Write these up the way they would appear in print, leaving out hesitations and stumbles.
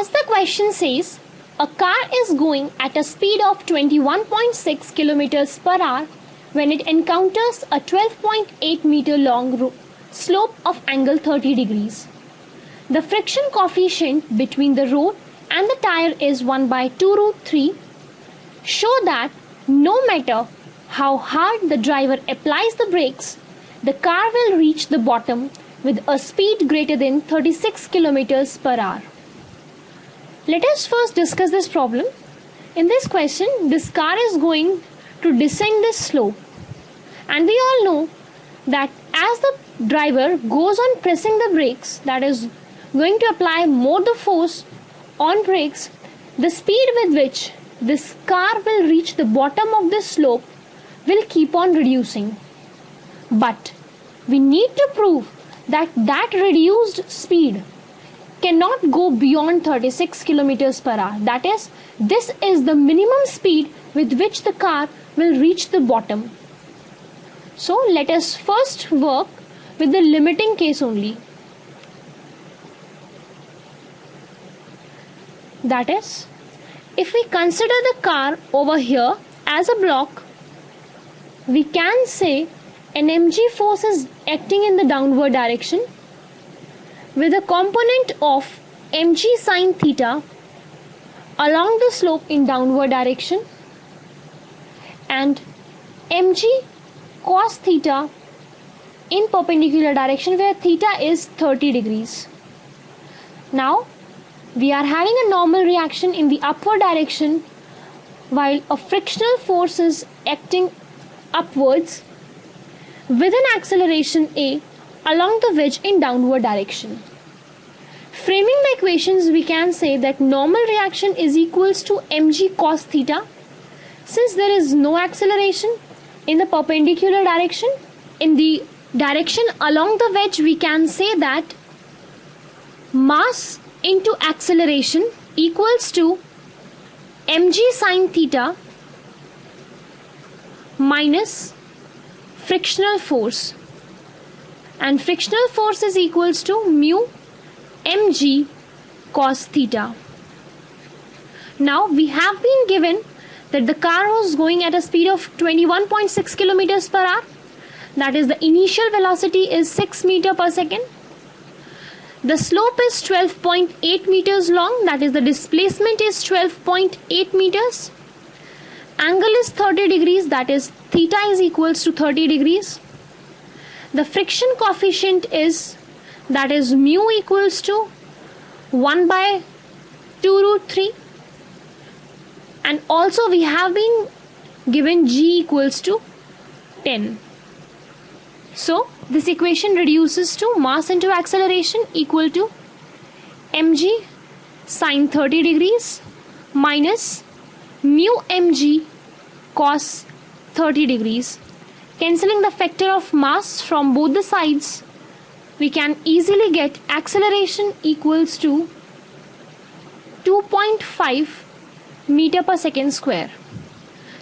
As the question says, a car is going at a speed of 21.6 kilometers per hour when it encounters a 12.8 meter long slope of angle 30 degrees. The friction coefficient between the road and the tire is 1 by 2 root 3. Show that no matter how hard the driver applies the brakes, the car will reach the bottom with a speed greater than 36 kilometers per hour. Let us first discuss this problem. In this question, this car is going to descend this slope, and we all know that as the driver goes on pressing the brakes, that is going to apply more the force on brakes, the speed with which this car will reach the bottom of this slope will keep on reducing. But we need to prove that reduced speed cannot go beyond 36 kilometers per hour. That is, this is the minimum speed with which the car will reach the bottom. So let us first work with the limiting case only. That is, if we consider the car over here as a block, we can say an mg force is acting in the downward direction with a component of mg sine theta along the slope in downward direction and mg cos theta in perpendicular direction where theta is 30 degrees. Now we are having a normal reaction in the upward direction while a frictional force is acting upwards with an acceleration a along the wedge in downward direction. Framing the equations, we can say that normal reaction is equals to mg cos theta. Since there is no acceleration in the perpendicular direction, in the direction along the wedge, we can say that mass into acceleration equals to mg sine theta minus frictional force, and frictional force is equals to mu mg cos theta. Now we have been given that the car was going at a speed of 21.6 kilometers per hour. That is, the initial velocity is 6 meter per second. The slope is 12.8 meters long. That is, the displacement is 12.8 meters. Angle is 30 degrees. That is, theta is equals to 30 degrees. The friction coefficient is, that is, mu equals to 1 by 2 root 3. And also we have been given g equals to 10. So this equation reduces to mass into acceleration equal to mg sine 30 degrees minus mu mg cos 30 degrees. Cancelling the factor of mass from both the sides, we can easily get acceleration equals to 2.5 meter per second square.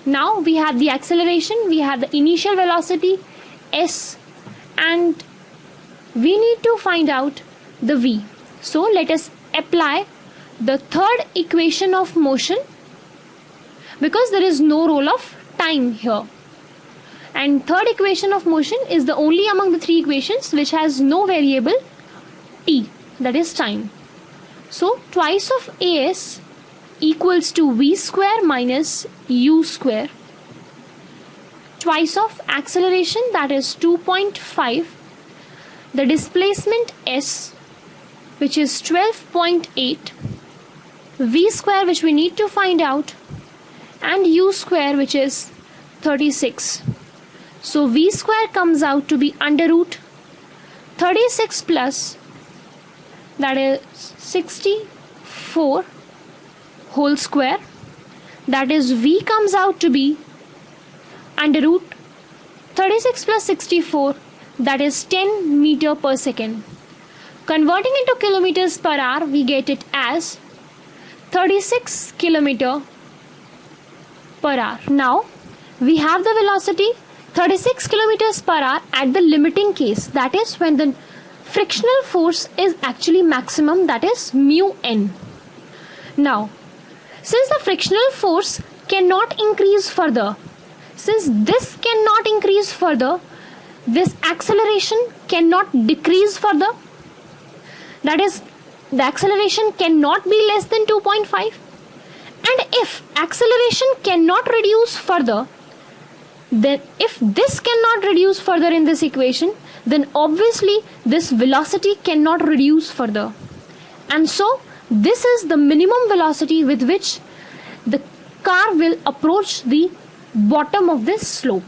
Now we have the acceleration, we have the initial velocity s, and we need to find out the v. So let us apply the third equation of motion, because there is no role of time here, and third equation of motion is the only among the three equations which has no variable t, that is time. So twice of as equals to v square minus u square, twice of acceleration, that is 2.5, the displacement s, which is 12.8, v square, which we need to find out, and u square, which is 36. So v square comes out to be under root 36 plus, that is 64 whole square, that is v comes out to be under root 36 plus 64, that is 10 meter per second. Converting into kilometers per hour, we get it as 36 kilometer per hour. Now we have the velocity 36 kilometers per hour at the limiting case, that is when the frictional force is actually maximum, that is mu n. Now, since the frictional force cannot increase further, since this cannot increase further, this acceleration cannot decrease further. That is, the acceleration cannot be less than 2.5. And if acceleration cannot reduce further, then if this cannot reduce further in this equation, then obviously this velocity cannot reduce further. And so this is the minimum velocity with which the car will approach the bottom of this slope.